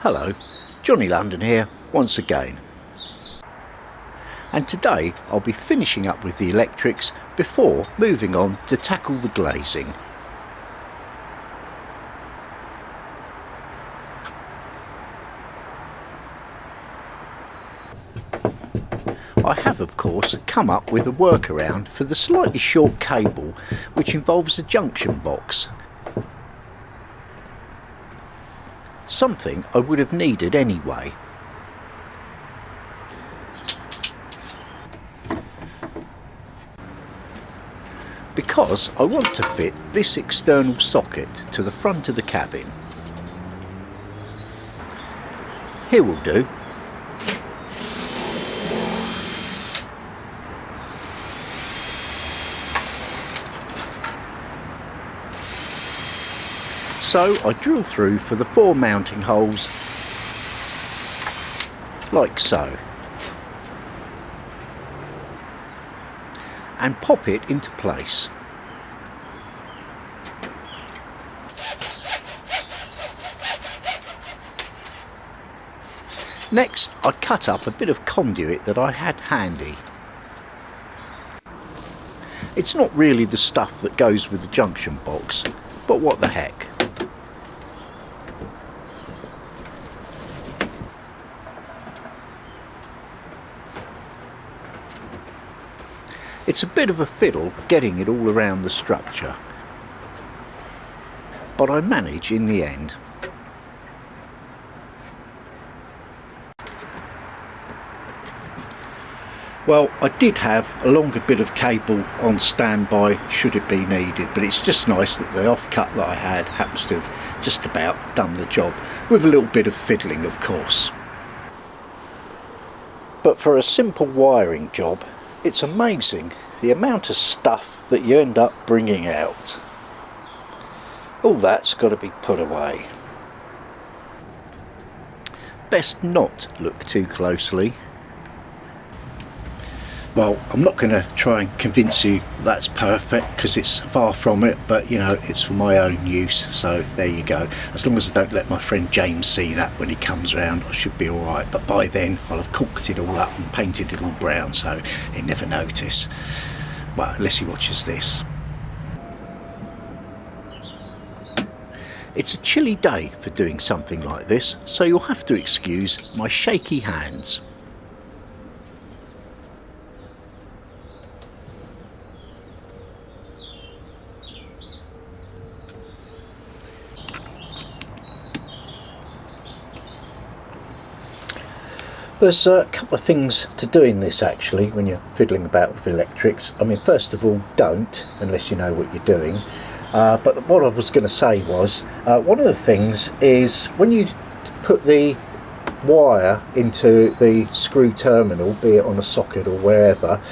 Hello, Johnny London here once again, and today I'll be finishing up with the electrics before moving on to tackle the glazing. I have of course come up with a workaround for the slightly short cable which involves a junction box. Something I would have needed anyway. Because I want to fit this external socket to the front of the cabin. Here will do. So I drill through for the 4 mounting holes, like so, and pop it into place. Next I cut up a bit of conduit that I had handy. It's not really the stuff that goes with the junction box, but what the heck. It's a bit of a fiddle getting it all around the structure, but I manage in the end. Well, I did have a longer bit of cable on standby should it be needed, but it's just nice that the offcut that I had happens to have just about done the job, with a little bit of fiddling of course. But for a simple wiring job, it's amazing the amount of stuff that you end up bringing out. All that's got to be put away. Best not look too closely. Well, I'm not going to try and convince you that's perfect, because it's far from it, but you know, it's for my own use, so there you go. As long as I don't let my friend James see that when he comes round, I should be alright, but by then I'll have corked it all up and painted it all brown, so he'll never notice. Well, unless he watches this. It's a chilly day for doing something like this, so you'll have to excuse my shaky hands. There's a couple of things to do in this actually when you're fiddling about with electrics. I mean, first of all, don't, unless you know what you're doing. But what I was going to say was, one of the things is when you put the wire into the screw terminal, be it on a socket or wherever,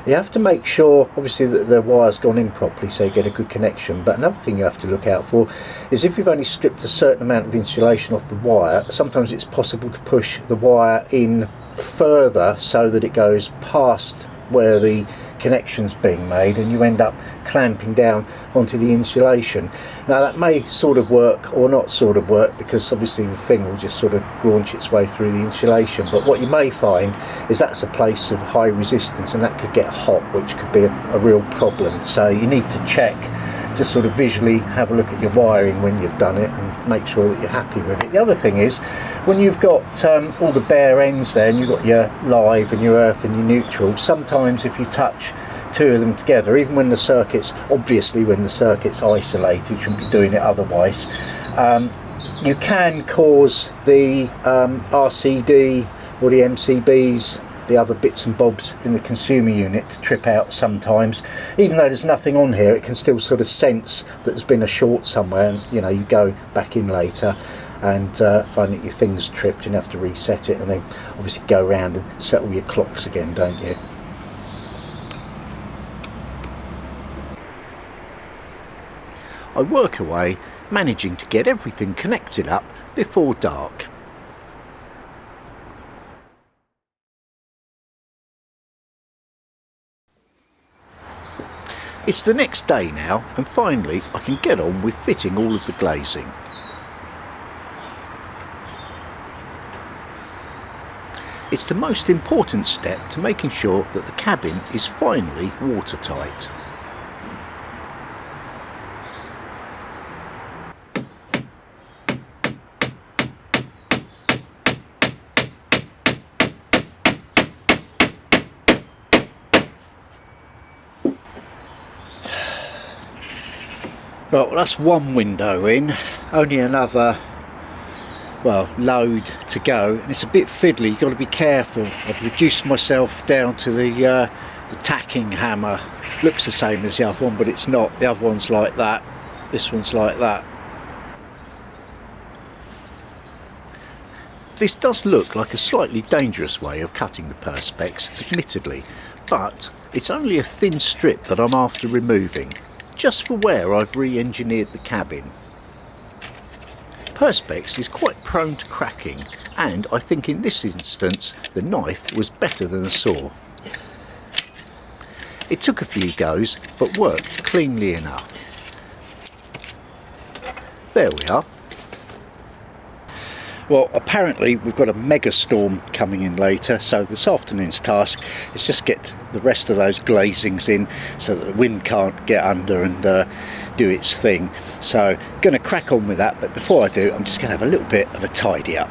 you have to make sure obviously that the wire's gone in properly so you get a good connection. But another thing you have to look out for is if you've only stripped a certain amount of insulation off the wire, sometimes it's possible to push the wire in further so that it goes past where the connection's being made and you end up clamping down onto the insulation. Now that may sort of work or not sort of work, because obviously the thing will just sort of graunch its way through the insulation, but what you may find is that's a place of high resistance and that could get hot, which could be a real problem. So you need to check, just sort of visually have a look at your wiring when you've done it and make sure that you're happy with it. The other thing is, when you've got all the bare ends there and you've got your live and your earth and your neutral, sometimes if you touch two of them together, even when the circuit's, obviously when the circuit's isolated, you shouldn't be doing it otherwise, you can cause the RCD or the MCBs, the other bits and bobs in the consumer unit, to trip out sometimes. Even though there's nothing on here, it can still sort of sense that there's been a short somewhere, and you know, you go back in later and find that your thing's tripped and you have to reset it, and then obviously go around and set all your clocks again, don't you? I work away, managing to get everything connected up before dark. It's the next day now, and finally I can get on with fitting all of the glazing. It's the most important step to making sure that the cabin is finally watertight. Right, well, that's one window in, only another, well, load to go, and it's a bit fiddly. You've got to be careful. I've reduced myself down to the tacking hammer. Looks the same as the other one, but it's not. The other one's like that, this one's like that. This does look like a slightly dangerous way of cutting the perspex, admittedly, but it's only a thin strip that I'm after removing, just for where I've re-engineered the cabin. Perspex is quite prone to cracking, and I think in this instance the knife was better than a saw. It took a few goes, but worked cleanly enough. There we are. Well, apparently we've got a mega storm coming in later, so this afternoon's task is just get the rest of those glazings in so that the wind can't get under and do its thing. So going to crack on with that, but before I do, I'm just going to have a little bit of a tidy up.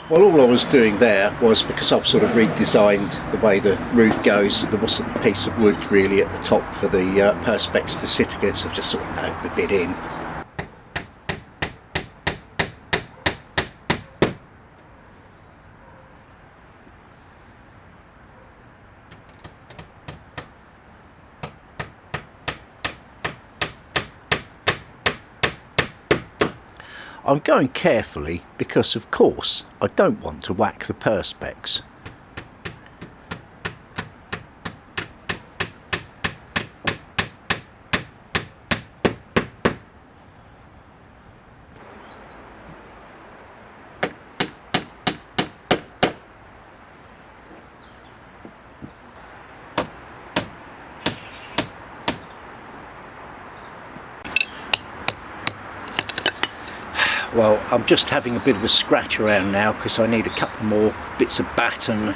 Well, all I was doing there was, because I've sort of redesigned the way the roof goes, there wasn't a piece of wood really at the top for the perspex to sit against, so I've just sort of nailed the bit in. I'm going carefully because, of course, I don't want to whack the perspex. Well, I'm just having a bit of a scratch around now because I need a couple more bits of batten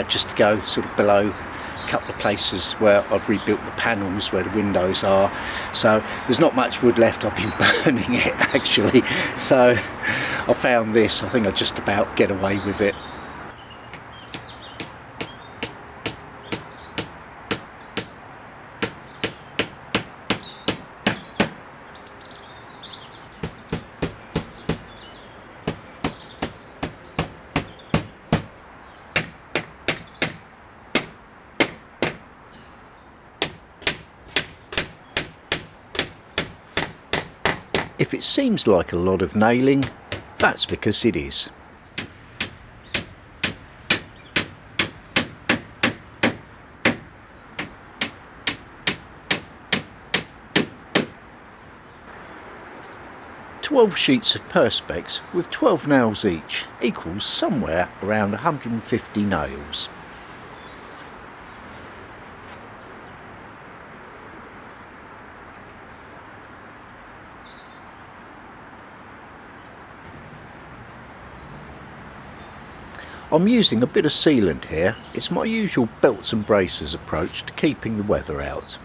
just to go sort of below a couple of places where I've rebuilt the panels where the windows are. So there's not much wood left. I've been burning it actually. So I found this. I think I just about get away with it. If it seems like a lot of nailing, that's because it is. "12 sheets of perspex with 12 nails each equals somewhere around 150 nails. I'm using a bit of sealant here. It's my usual belts and braces approach to keeping the weather out.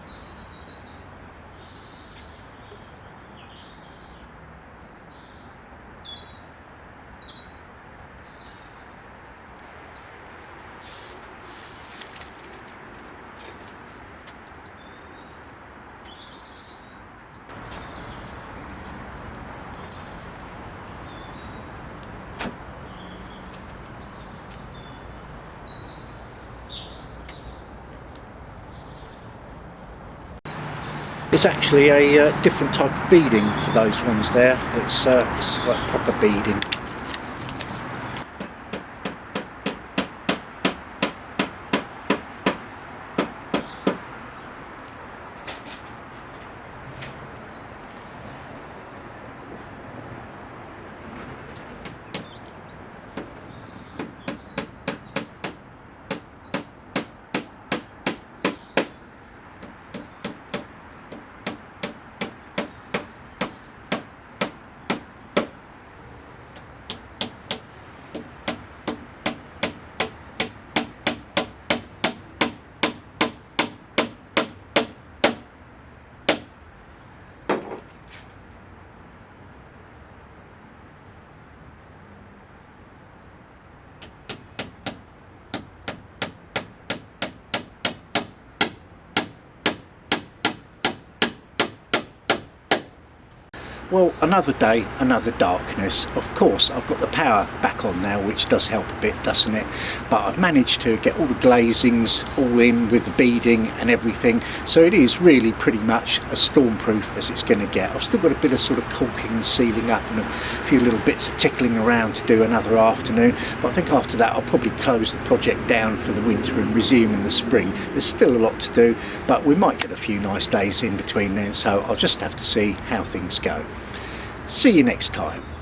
It's actually a different type of beading for those ones there. It's like proper beading. Well, another day, another darkness. Of course, I've got the power back on now, which does help a bit, doesn't it? But I've managed to get all the glazings all in with the beading and everything. So it is really pretty much as stormproof as it's going to get. I've still got a bit of sort of caulking and sealing up and a few little bits of tickling around to do another afternoon. But I think after that, I'll probably close the project down for the winter and resume in the spring. There's still a lot to do, but we might get a few nice days in between then. So I'll just have to see how things go. See you next time.